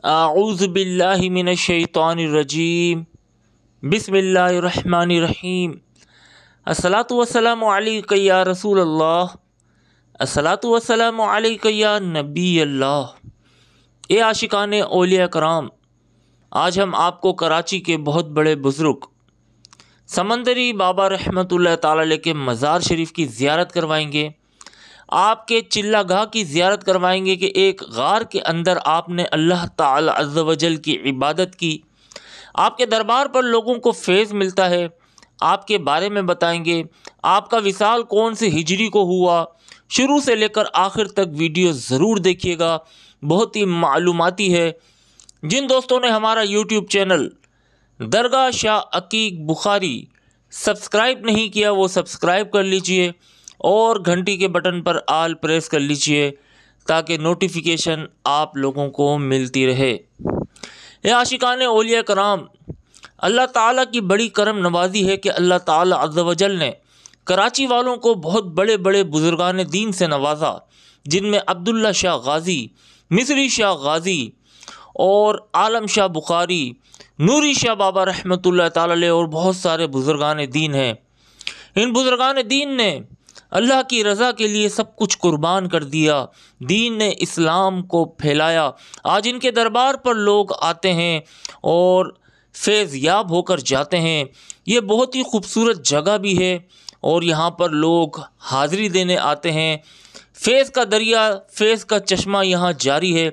اعوذ باللہ من الشیطان الرجیم بسم اللہ الرحمن الرحیم الصلاۃ والسلام علیک یا رسول اللہ، الصلاۃ والسلام علیک یا نبی اللہ۔ اے عاشقان اولیاء کرام، آج ہم آپ کو کراچی کے بہت بڑے بزرگ سمندری بابا رحمۃ اللہ تعالی علیہ کے مزار شریف کی زیارت کروائیں گے، آپ کے چلہ گاہ کی زیارت کروائیں گے کہ ایک غار کے اندر آپ نے اللہ تعالی عز و جل کی عبادت کی، آپ کے دربار پر لوگوں کو فیض ملتا ہے، آپ کے بارے میں بتائیں گے، آپ کا وصال کون سے ہجری کو ہوا۔ شروع سے لے کر آخر تک ویڈیو ضرور دیکھیے گا، بہت ہی معلوماتی ہے۔ جن دوستوں نے ہمارا یوٹیوب چینل درگاہ شاہ عقیق بخاری سبسکرائب نہیں کیا وہ سبسکرائب کر لیجئے اور گھنٹی کے بٹن پر آل پریس کر لیجئے تاکہ نوٹیفیکیشن آپ لوگوں کو ملتی رہے۔ اے عاشقان اولیاء کرام، اللہ تعالیٰ کی بڑی کرم نوازی ہے کہ اللہ تعالیٰ عز و جل نے کراچی والوں کو بہت بڑے بڑے بزرگان دین سے نوازا، جن میں عبداللہ شاہ غازی، مصری شاہ غازی اور عالم شاہ بخاری، نوری شاہ بابا رحمۃ اللہ تعالی علیہ اور بہت سارے بزرگان دین ہیں۔ ان بزرگان دین نے اللہ کی رضا کے لیے سب کچھ قربان کر دیا، دین نے اسلام کو پھیلایا۔ آج ان کے دربار پر لوگ آتے ہیں اور فیض یاب ہو کر جاتے ہیں۔ یہ بہت ہی خوبصورت جگہ بھی ہے اور یہاں پر لوگ حاضری دینے آتے ہیں۔ فیض کا دریا، فیض کا چشمہ یہاں جاری ہے۔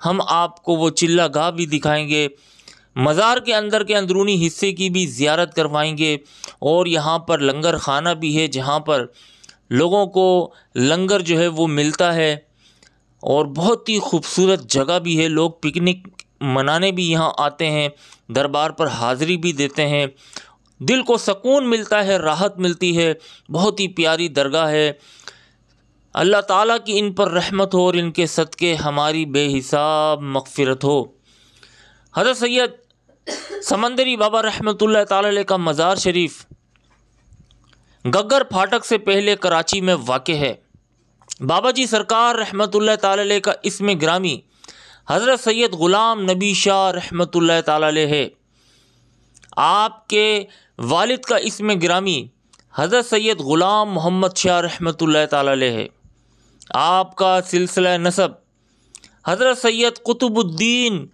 ہم آپ کو وہ چلہ گاہ بھی دکھائیں گے، مزار کے اندر کے اندرونی حصے کی بھی زیارت کروائیں گے، اور یہاں پر لنگر خانہ بھی ہے جہاں پر لوگوں کو لنگر جو ہے وہ ملتا ہے، اور بہت ہی خوبصورت جگہ بھی ہے۔ لوگ پکنک منانے بھی یہاں آتے ہیں، دربار پر حاضری بھی دیتے ہیں، دل کو سکون ملتا ہے، راحت ملتی ہے۔ بہت ہی پیاری درگاہ ہے۔ اللہ تعالیٰ کی ان پر رحمت ہو اور ان کے صدقے ہماری بے حساب مغفرت ہو۔ حضرت سید سمندری بابا رحمۃ اللہ تعالی علیہ کا مزار شریف گگر پھاٹک سے پہلے کراچی میں واقع ہے۔ بابا جی سرکار رحمۃ اللہ تعالی علیہ کا اسم گرامی حضرت سید غلام نبی شاہ رحمۃ اللہ تعالی علیہ ہے۔ آپ کے والد کا اسم گرامی حضرت سید غلام محمد شاہ رحمۃ اللہ تعالی علیہ ہے۔ آپ کا سلسلہ نسب حضرت سید قطب الدین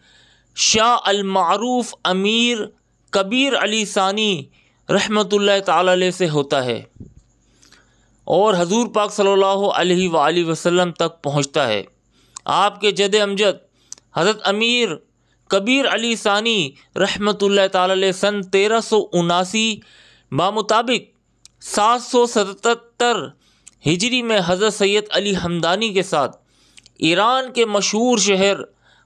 شاہ المعروف امیر کبیر علی ثانی رحمۃ اللہ تعالی علیہ سے ہوتا ہے اور حضور پاک صلی اللہ علیہ وآلہ وسلم تک پہنچتا ہے۔ آپ کے جد امجد حضرت امیر کبیر علی ثانی رحمۃ اللہ تعالی علیہ سن 1379 بمطابق 777 ہجری میں حضرت سید علی ہمدانی کے ساتھ ایران کے مشہور شہر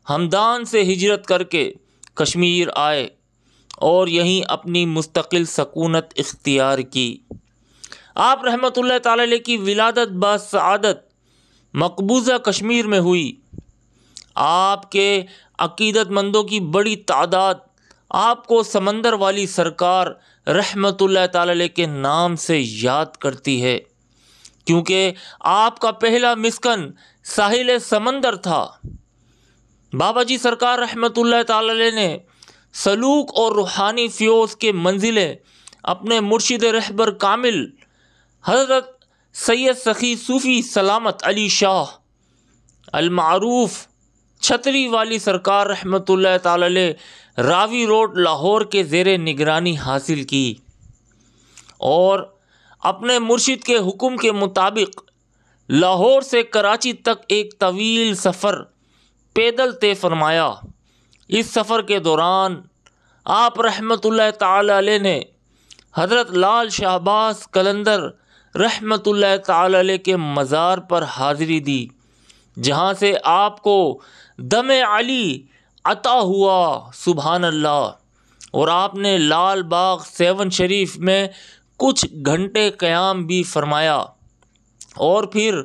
ہمدان سے ہجرت کر کے کشمیر آئے اور یہیں اپنی مستقل سکونت اختیار کی۔ آپ رحمۃ اللہ تعالی علیہ کی ولادت بسعادت مقبوضہ کشمیر میں ہوئی۔ آپ کے عقیدت مندوں کی بڑی تعداد آپ کو سمندر والی سرکار رحمۃ اللہ تعالی علیہ کے نام سے یاد کرتی ہے، کیونکہ آپ کا پہلا مسکن ساحل سمندر تھا۔ بابا جی سرکار رحمۃ اللہ تعالی علیہ نے سلوک اور روحانی فیوز کے منزلیں اپنے مرشد رہبر کامل حضرت سید سخی صوفی سلامت علی شاہ المعروف چھتری والی سرکار رحمۃ اللہ تعالی علیہ راوی روڈ لاہور کے زیر نگرانی حاصل کی، اور اپنے مرشد کے حکم کے مطابق لاہور سے کراچی تک ایک طویل سفر پیدل طے فرمایا۔ اس سفر کے دوران آپ رحمۃ اللہ تعالی علیہ نے حضرت لال شہباز قلندر رحمۃ اللہ تعالی علیہ کے مزار پر حاضری دی، جہاں سے آپ کو دم علی عطا ہوا، سبحان اللہ، اور آپ نے لال باغ 7 شریف میں کچھ گھنٹے قیام بھی فرمایا، اور پھر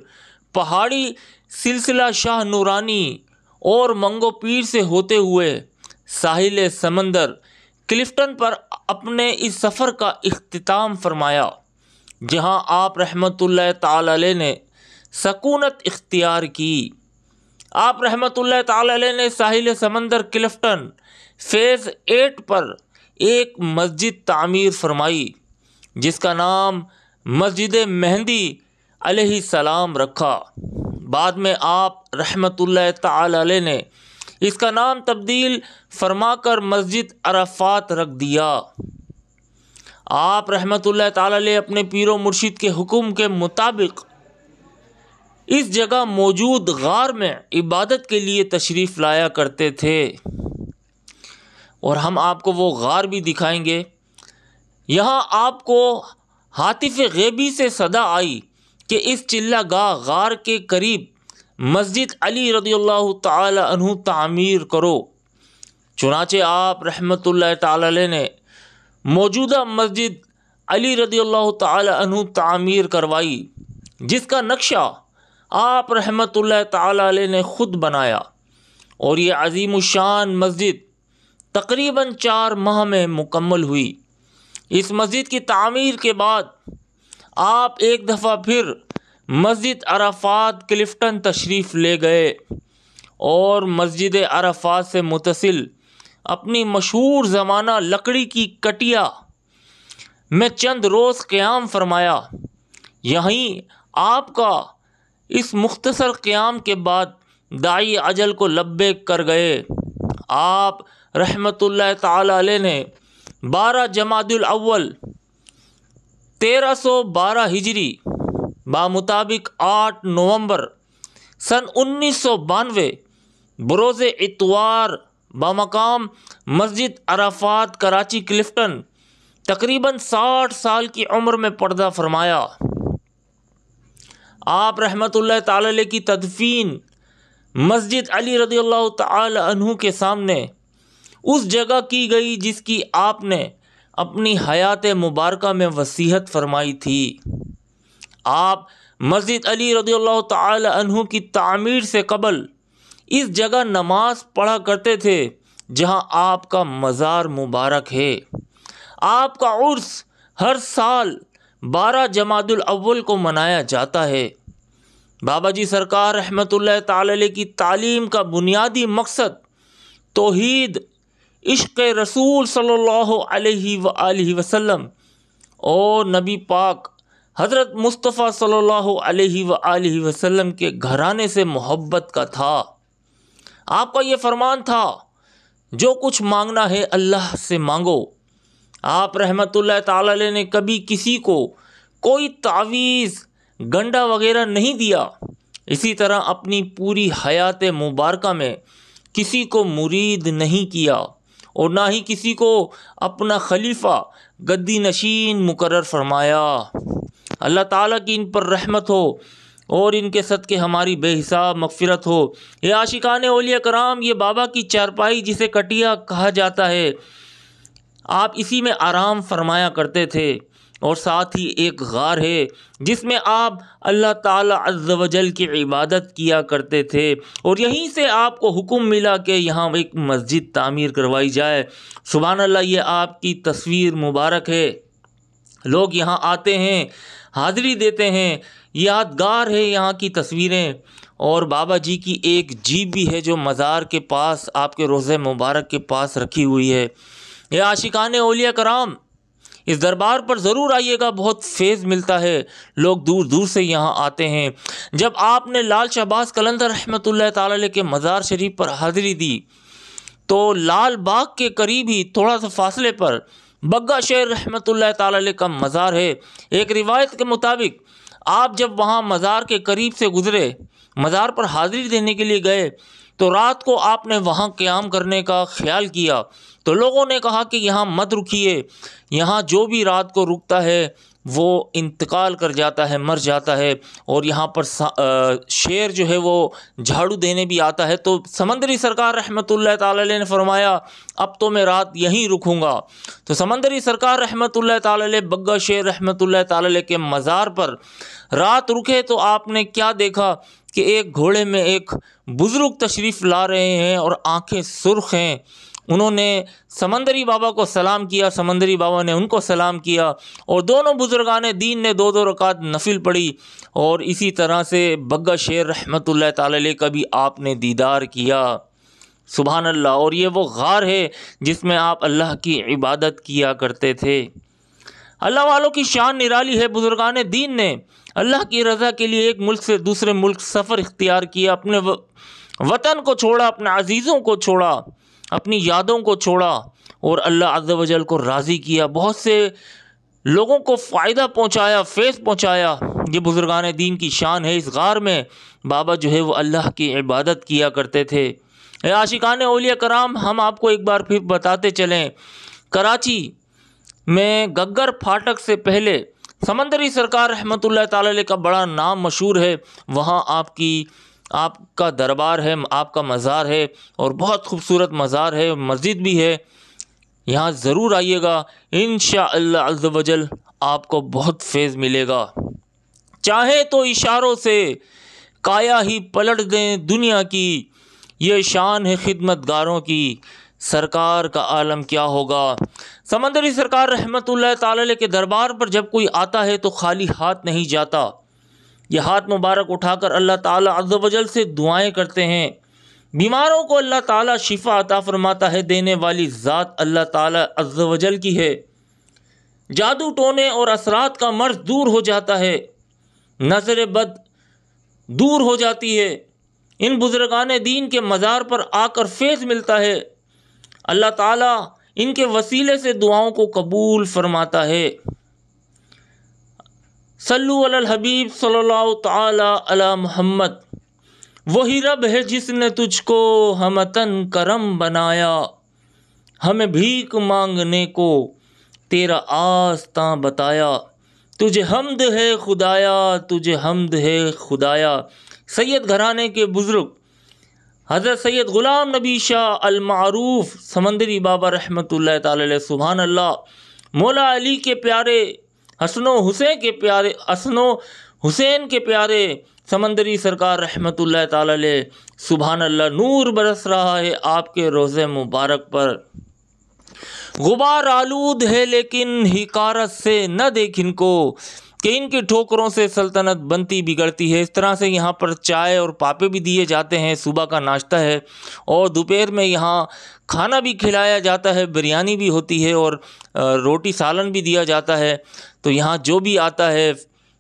پہاڑی سلسلہ شاہ نورانی اور منگو پیر سے ہوتے ہوئے ساحل سمندر کلفٹن پر اپنے اس سفر کا اختتام فرمایا، جہاں آپ رحمۃ اللہ تعالی علیہ نے سکونت اختیار کی۔ آپ رحمۃ اللہ تعالی علیہ نے ساحل سمندر کلفٹن فیز 8 پر ایک مسجد تعمیر فرمائی جس کا نام مسجد مہندی علیہ السلام رکھا۔ بعد میں آپ رحمۃ اللہ تعالی علیہ نے اس کا نام تبدیل فرما کر مسجد عرفات رکھ دیا۔ آپ رحمۃ اللہ تعالی علیہ اپنے پیر و مرشد کے حکم کے مطابق اس جگہ موجود غار میں عبادت کے لیے تشریف لایا کرتے تھے، اور ہم آپ کو وہ غار بھی دکھائیں گے۔ یہاں آپ کو ہاتف غیبی سے صدا آئی کہ اس چلہ گاہ غار کے قریب مسجد علی رضی اللہ تعالی عنہ تعمیر کرو۔ چنانچہ آپ رحمۃ اللہ تعالی علیہ نے موجودہ مسجد علی رضی اللہ تعالی عنہ تعمیر کروائی، جس کا نقشہ آپ رحمۃ اللہ تعالی علیہ نے خود بنایا، اور یہ عظیم الشان مسجد تقریباً 4 ماہ میں مکمل ہوئی۔ اس مسجد کی تعمیر کے بعد آپ ایک دفعہ پھر مسجد عرفات کلفٹن تشریف لے گئے اور مسجد عرفات سے متصل اپنی مشہور زمانہ لکڑی کی کٹیا میں چند روز قیام فرمایا۔ یہیں آپ کا اس مختصر قیام کے بعد داعی اجل کو لبیک کر گئے۔ آپ رحمۃ اللہ تعالی علیہ نے 12 جمادی الاول 1312 ہجری بمطابق 8 نومبر سن 1992 بروز اتوار بمقام مسجد عرفات کراچی کلفٹن تقریباً 60 سال کی عمر میں پردہ فرمایا۔ آپ رحمۃ اللہ تعالی علیہ کی تدفین مسجد علی رضی اللہ تعالی عنہ کے سامنے اس جگہ کی گئی جس کی آپ نے اپنی حیات مبارکہ میں وصیت فرمائی تھی۔ آپ مسجد علی رضی اللہ تعالی عنہ کی تعمیر سے قبل اس جگہ نماز پڑھا کرتے تھے جہاں آپ کا مزار مبارک ہے۔ آپ کا عرس ہر سال 12 جمادی الاول کو منایا جاتا ہے۔ بابا جی سرکار رحمۃ اللہ تعالی علیہ کی تعلیم کا بنیادی مقصد توحید، عشق رسول صلی اللہ علیہ وآلہ وسلم اور نبی پاک حضرت مصطفیٰ صلی اللہ علیہ وآلہ وسلم کے گھرانے سے محبت کا تھا۔ آپ کا یہ فرمان تھا، جو کچھ مانگنا ہے اللہ سے مانگو۔ آپ رحمۃ اللہ تعالی علیہ نے کبھی کسی کو کوئی تعویذ، گنڈا وغیرہ نہیں دیا۔ اسی طرح اپنی پوری حیات مبارکہ میں کسی کو مرید نہیں کیا، اور نہ ہی کسی کو اپنا خلیفہ گدی نشین مقرر فرمایا۔ اللہ تعالیٰ کی ان پر رحمت ہو اور ان کے صدقے ہماری بے حساب مغفرت ہو۔ یہ عاشقان اولیاء کرام، یہ بابا کی چارپائی جسے کٹیا کہا جاتا ہے، آپ اسی میں آرام فرمایا کرتے تھے، اور ساتھ ہی ایک غار ہے جس میں آپ اللہ تعالیٰ عز و جل کی عبادت کیا کرتے تھے، اور یہیں سے آپ کو حکم ملا کہ یہاں ایک مسجد تعمیر کروائی جائے۔ سبحان اللہ، یہ آپ کی تصویر مبارک ہے۔ لوگ یہاں آتے ہیں، حاضری دیتے ہیں، یادگار ہے یہاں کی تصویریں۔ اور بابا جی کی ایک جیپ بھی ہے جو مزار کے پاس، آپ کے روضہ مبارک کے پاس رکھی ہوئی ہے۔ یہ عاشقان اولیاء کرام، اس دربار پر ضرور آئیے گا، بہت فیض ملتا ہے، لوگ دور دور سے یہاں آتے ہیں۔ جب آپ نے لال شہباز قلندر رحمۃ اللہ تعالی علیہ کے مزار شریف پر حاضری دی تو لال باغ کے قریب ہی تھوڑا سا فاصلے پر بگا شیر رحمۃ اللہ تعالی علیہ کا مزار ہے۔ ایک روایت کے مطابق آپ جب وہاں مزار کے قریب سے گزرے، مزار پر حاضری دینے کے لیے گئے، تو رات کو آپ نے وہاں قیام کرنے کا خیال کیا، تو لوگوں نے کہا کہ یہاں مت رکیے، یہاں جو بھی رات کو رکتا ہے وہ انتقال کر جاتا ہے، مر جاتا ہے، اور یہاں پر شیر جو ہے وہ جھاڑو دینے بھی آتا ہے۔ تو سمندری سرکار رحمۃ اللہ تعالی علیہ نے فرمایا اب تو میں رات یہیں رکوں گا۔ تو سمندری سرکار رحمۃ اللہ تعالی علیہ بگا شیر رحمۃ اللہ تعالی علیہ کے مزار پر رات رکے، تو آپ نے کیا دیکھا کہ ایک گھوڑے میں ایک بزرگ تشریف لا رہے ہیں، اور آنکھیں سرخ ہیں، انہوں نے سمندری بابا کو سلام کیا، سمندری بابا نے ان کو سلام کیا، اور دونوں بزرگان دین نے 2 رکعت نفل پڑھی، اور اسی طرح سے بگا شیر رحمۃ اللہ تعالی علیہ کا بھی آپ نے دیدار کیا۔ سبحان اللہ۔ اور یہ وہ غار ہے جس میں آپ اللہ کی عبادت کیا کرتے تھے۔ اللہ والوں کی شان نرالی ہے۔ بزرگان دین نے اللہ کی رضا کے لیے ایک ملک سے دوسرے ملک سفر اختیار کیا، اپنے وطن کو چھوڑا، اپنے عزیزوں کو چھوڑا، اپنی یادوں کو چھوڑا، اور اللہ عز و جل کو راضی کیا، بہت سے لوگوں کو فائدہ پہنچایا، فیض پہنچایا۔ یہ بزرگان دین کی شان ہے۔ اس غار میں بابا جو ہے وہ اللہ کی عبادت کیا کرتے تھے۔ اے عاشقان اولیاء کرام، ہم آپ کو ایک بار پھر بتاتے چلیں، کراچی میں گگر پھاٹک سے پہلے سمندری سرکار رحمۃ اللہ تعالی علیہ کا بڑا نام مشہور ہے۔ وہاں آپ کا دربار ہے، آپ کا مزار ہے، اور بہت خوبصورت مزار ہے، مسجد بھی ہے۔ یہاں ضرور آئیے گا، انشاءاللہ عز و جل آپ کو بہت فیض ملے گا۔ چاہے تو اشاروں سے کایا ہی پلٹ دیں دنیا کی، یہ شان ہے خدمت گاروں کی، سرکار کا عالم کیا ہوگا۔ سمندری سرکار رحمت اللہ تعالی علیہ کے دربار پر جب کوئی آتا ہے تو خالی ہاتھ نہیں جاتا، یہ ہاتھ مبارک اٹھا کر اللہ تعالی عز و جل سے دعائیں کرتے ہیں۔ بیماروں کو اللہ تعالی شفا عطا فرماتا ہے، دینے والی ذات اللہ تعالی عز و جل کی ہے۔ جادو ٹونے اور اثرات کا مرض دور ہو جاتا ہے، نظر بد دور ہو جاتی ہے۔ ان بزرگان دین کے مزار پر آ کر فیض ملتا ہے۔ اللہ تعالیٰ ان کے وسیلے سے دعاؤں کو قبول فرماتا ہے۔ صلو علی الحبیب صلی اللہ تعالی علی محمد۔ وہی رب ہے جس نے تجھ کو ہمتن کرم بنایا، ہمیں بھیک مانگنے کو تیرا آستاں بتایا، تجھے حمد ہے خدایا، تجھے حمد ہے خدایا۔ سید گھرانے کے بزرگ حضرت سید غلام نبی شاہ المعروف سمندری بابا رحمۃ اللہ تعالی علیہ، سبحان اللہ، مولا علی کے پیارے، حسن و حسین کے پیارے سمندری سرکار رحمۃ اللہ تعالی علیہ، سبحان اللہ، نور برس رہا ہے آپ کے روضے مبارک پر۔ غبار آلود ہے لیکن حقارت سے نہ دیکھ ان کو، کہ ان کی ٹھوکروں سے سلطنت بنتی بگڑتی ہے۔ اس طرح سے یہاں پر چائے اور پاپے بھی دیے جاتے ہیں، صبح کا ناشتہ ہے، اور دوپہر میں یہاں کھانا بھی کھلایا جاتا ہے، بریانی بھی ہوتی ہے، اور روٹی سالن بھی دیا جاتا ہے۔ تو یہاں جو بھی آتا ہے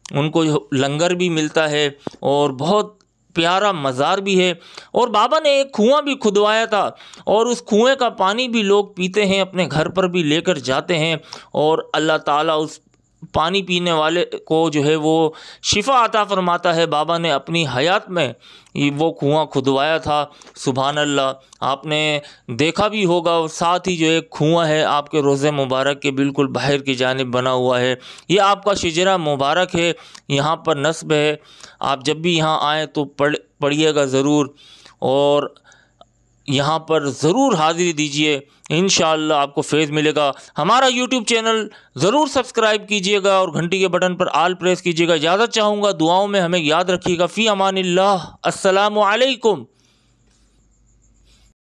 ان کو لنگر بھی ملتا ہے، اور بہت پیارا مزار بھی ہے۔ اور بابا نے ایک کنواں بھی کھدوایا تھا، اور اس کنویں کا پانی بھی لوگ پیتے ہیں، اپنے گھر پر بھی لے کر جاتے ہیں، اور اللہ تعالیٰ اس پانی پینے والے کو جو ہے وہ شفا عطا فرماتا ہے۔ بابا نے اپنی حیات میں وہ کنواں کھدوایا تھا، سبحان اللہ، آپ نے دیکھا بھی ہوگا۔ ساتھ ہی جو ایک کنواں ہے آپ کے روضے مبارک کے بالکل باہر کی جانب بنا ہوا ہے، یہ آپ کا شجرہ مبارک ہے، یہاں پر نصب ہے۔ آپ جب بھی یہاں آئیں تو پڑھیے گا ضرور، اور یہاں پر ضرور حاضری دیجیے، انشاءاللہ آپ کو فیض ملے گا۔ ہمارا یوٹیوب چینل ضرور سبسکرائب کیجیے گا، اور گھنٹی کے بٹن پر آل پریس کیجیے گا۔ اجازت چاہوں گا، دعاؤں میں ہمیں یاد رکھیے گا۔ فی امان اللہ، السلام علیکم۔